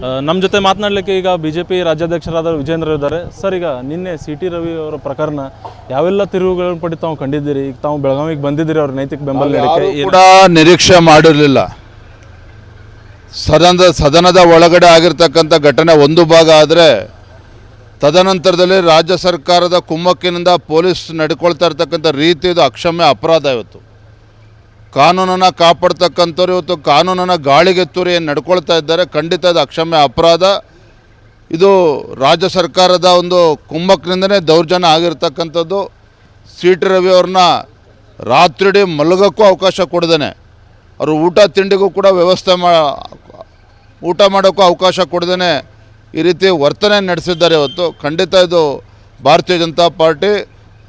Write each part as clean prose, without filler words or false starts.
ನಮ್ಮ ಜೊತೆ ಮಾತನಾಡಲಿಕ್ಕೆ ಈಗ ಬಿಜೆಪಿ ರಾಜ್ಯಾಧ್ಯಕ್ಷರಾದ ವಿಜೇಂದ್ರ ಇದ್ದಾರೆ. ಸರ್, ಈಗ ನಿನ್ನೆ ಸಿ.ಟಿ. ರವಿ ಅವರ ಪ್ರಕರಣ ಯಾವೆಲ್ಲ ತಿರುವುಗಳನ್ನು ಪಡಿ ತಾವು ಕಂಡಿದ್ದೀರಿ? ಈಗ ತಾವು ಬೆಳಗಾವಿಗೆ ಬಂದಿದ್ದೀರಿ, ಅವ್ರ ನೈತಿಕ ಬೆಂಬಲ ಕೂಡ ನಿರೀಕ್ಷೆ ಮಾಡಿರಲಿಲ್ಲ. ಸದನದ ಒಳಗಡೆ ಆಗಿರ್ತಕ್ಕಂಥ ಘಟನೆ ಒಂದು ಭಾಗ ಆದರೆ, ತದನಂತರದಲ್ಲಿ ರಾಜ್ಯ ಸರ್ಕಾರದ ಕುಮ್ಮಕ್ಕಿನಿಂದ ಪೊಲೀಸ್ ನಡ್ಕೊಳ್ತಾ ಇರ್ತಕ್ಕಂಥ ರೀತಿ ಇದು ಅಕ್ಷಮ್ಯ ಅಪರಾಧ. ಇವತ್ತು ಕಾನೂನನ್ನು ಕಾಪಾಡ್ತಕ್ಕಂಥವ್ರು ಇವತ್ತು ಕಾನೂನನ್ನು ಗಾಳಿಗೆ ತೂರಿ ಏನು ನಡ್ಕೊಳ್ತಾ ಇದ್ದಾರೆ, ಖಂಡಿತ ಇದು ಅಕ್ಷಮ್ಯ ಅಪರಾಧ. ಇದು ರಾಜ್ಯ ಸರ್ಕಾರದ ಒಂದು ಕುಮ್ಮಕ್ಕಿನಿಂದನೇ ದೌರ್ಜನ್ಯ ಆಗಿರ್ತಕ್ಕಂಥದ್ದು. ಸಿ.ಟಿ. ರವಿ ಅವ್ರನ್ನ ರಾತ್ರಿಡೀ ಮಲಗೋಕ್ಕೂ ಅವಕಾಶ ಕೊಡ್ದೇನೆ, ಅವರು ಊಟ ತಿಂಡಿಗೂ ಕೂಡ ಊಟ ಮಾಡೋಕ್ಕೂ ಅವಕಾಶ ಕೊಡ್ದೇನೆ ಈ ರೀತಿ ವರ್ತನೆ ನಡೆಸಿದ್ದಾರೆ. ಇವತ್ತು ಖಂಡಿತ ಇದು ಭಾರತೀಯ ಜನತಾ ಪಾರ್ಟಿ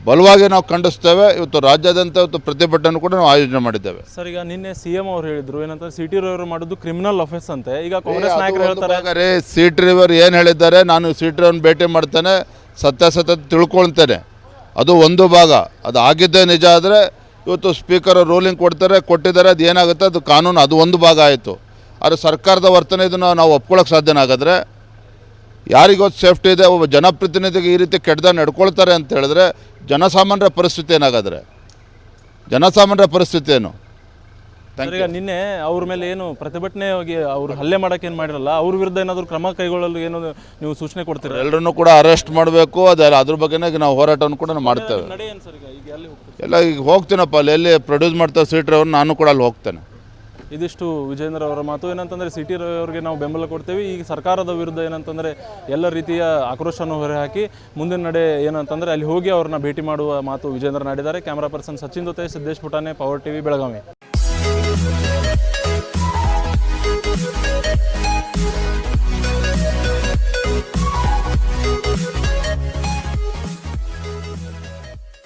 ಬಲವಾಗಿ ನಾವು ಖಂಡಿಸ್ತೇವೆ. ಇವತ್ತು ರಾಜ್ಯಾದ್ಯಂತ ಇವತ್ತು ಪ್ರತಿಭಟನೆ ಕೂಡ ನಾವು ಆಯೋಜನೆ ಮಾಡಿದ್ದೇವೆ. ಸರ್, ಈಗ ನಿನ್ನೆ ಸಿ.ಎಂ ಅವರು ಹೇಳಿದ್ರು ಏನಂತ, ಸಿ.ಟಿ. ರವಿ ಅವರು ಮಾಡೋದು ಕ್ರಿಮಿನಲ್ ಅಫೆನ್ಸ್ ಅಂತೆ. ಈಗ ಕಾಂಗ್ರೆಸ್ ನಾಯಕರು ಹೇಳ್ತಾರೆ ಸಿ.ಟಿ. ರವಿ ಅವರು ಏನು ಹೇಳಿದ್ದಾರೆ, ನಾನು ಸಿ.ಟಿ. ರವಿನ ಭೇಟಿ ಮಾಡ್ತೇನೆ, ಸತ್ಯಾಸತ್ಯತೆ ತಿಳ್ಕೊಳ್ತೇನೆ, ಅದು ಒಂದು ಭಾಗ. ಅದು ಆಗಿದ್ದೇ ನಿಜ ಆದರೆ ಇವತ್ತು ಸ್ಪೀಕರ್ ರೂಲಿಂಗ್ ಕೊಟ್ಟಿದ್ದಾರೆ, ಅದು ಏನಾಗುತ್ತೆ ಅದು ಕಾನೂನು, ಅದು ಒಂದು ಭಾಗ ಆಯಿತು. ಆದರೆ ಸರ್ಕಾರದ ವರ್ತನೆ ಇದನ್ನು ನಾವು ಒಪ್ಕೊಳ್ಳೋಕೆ ಸಾಧ್ಯನಾಗಾದರೆ ಯಾರಿಗೊತ್ತು ಸೇಫ್ಟಿ ಇದೆ? ಒಬ್ಬ ಜನಪ್ರತಿನಿಧಿಗೆ ಈ ರೀತಿ ಕೆಟ್ಟದಾಗ ನಡ್ಕೊಳ್ತಾರೆ ಅಂತ ಹೇಳಿದ್ರೆ ಜನಸಾಮಾನ್ಯರ ಪರಿಸ್ಥಿತಿ ಏನಾಗಾದರೆ, ಜನಸಾಮಾನ್ಯರ ಪರಿಸ್ಥಿತಿ ಏನು? ಈಗ ನಿನ್ನೆ ಅವ್ರ ಮೇಲೆ ಏನು ಪ್ರತಿಭಟನೆ ಹೋಗಿ ಅವ್ರು ಹಲ್ಲೆ ಮಾಡೋಕೆ ಏನು ಮಾಡಿರಲ್ಲ, ಅವ್ರ ವಿರುದ್ಧ ಏನಾದರೂ ಕ್ರಮ ಕೈಗೊಳ್ಳಲು ಏನು ನೀವು ಸೂಚನೆ ಕೊಡ್ತೀರಾ? ಎಲ್ಲರನ್ನೂ ಕೂಡ ಅರೆಸ್ಟ್ ಮಾಡಬೇಕು, ಅದೆಲ್ಲ ಅದ್ರ ಬಗ್ಗೆನೇ ನಾವು ಹೋರಾಟವನ್ನು ಕೂಡ ಮಾಡ್ತೇವೆ. ಎಲ್ಲ ಈಗ ಹೋಗ್ತೀನಪ್ಪ, ಅಲ್ಲಿ ಎಲ್ಲಿ ಪ್ರೊಡ್ಯೂಸ್ ಮಾಡ್ತಾರೆ ಸಿ.ಟಿ. ರವಿ ನಾನು ಕೂಡ ಅಲ್ಲಿ ಹೋಗ್ತೇನೆ. ಇದಿಷ್ಟು ವಿಜೇಂದ್ರ ಅವರ ಮಾತು. ಏನಂತಂದರೆ ಸಿ.ಟಿ. ರವಿ ಅವರಿಗೆ ನಾವು ಬೆಂಬಲ ಕೊಡ್ತೇವೆ. ಈಗ ಸರ್ಕಾರದ ವಿರುದ್ಧ ಏನಂತಂದರೆ ಎಲ್ಲ ರೀತಿಯ ಆಕ್ರೋಶವನ್ನು ಹೊರಹಾಕಿ ಮುಂದಿನ ನಡೆ ಏನಂತಂದರೆ ಅಲ್ಲಿ ಹೋಗಿ ಅವ್ರನ್ನ ಭೇಟಿ ಮಾಡುವ ಮಾತು ವಿಜೇಂದ್ರ ನಾಡಿದ್ದಾರೆ. ಕ್ಯಾಮ್ರಾ ಪರ್ಸನ್ ಸಚಿನ್ ಜೊತೆ ಸಿದ್ದೇಶ್ ಪುಟಾನೆ, ಪವರ್ ಟಿವಿ, ಬೆಳಗಾವಿ.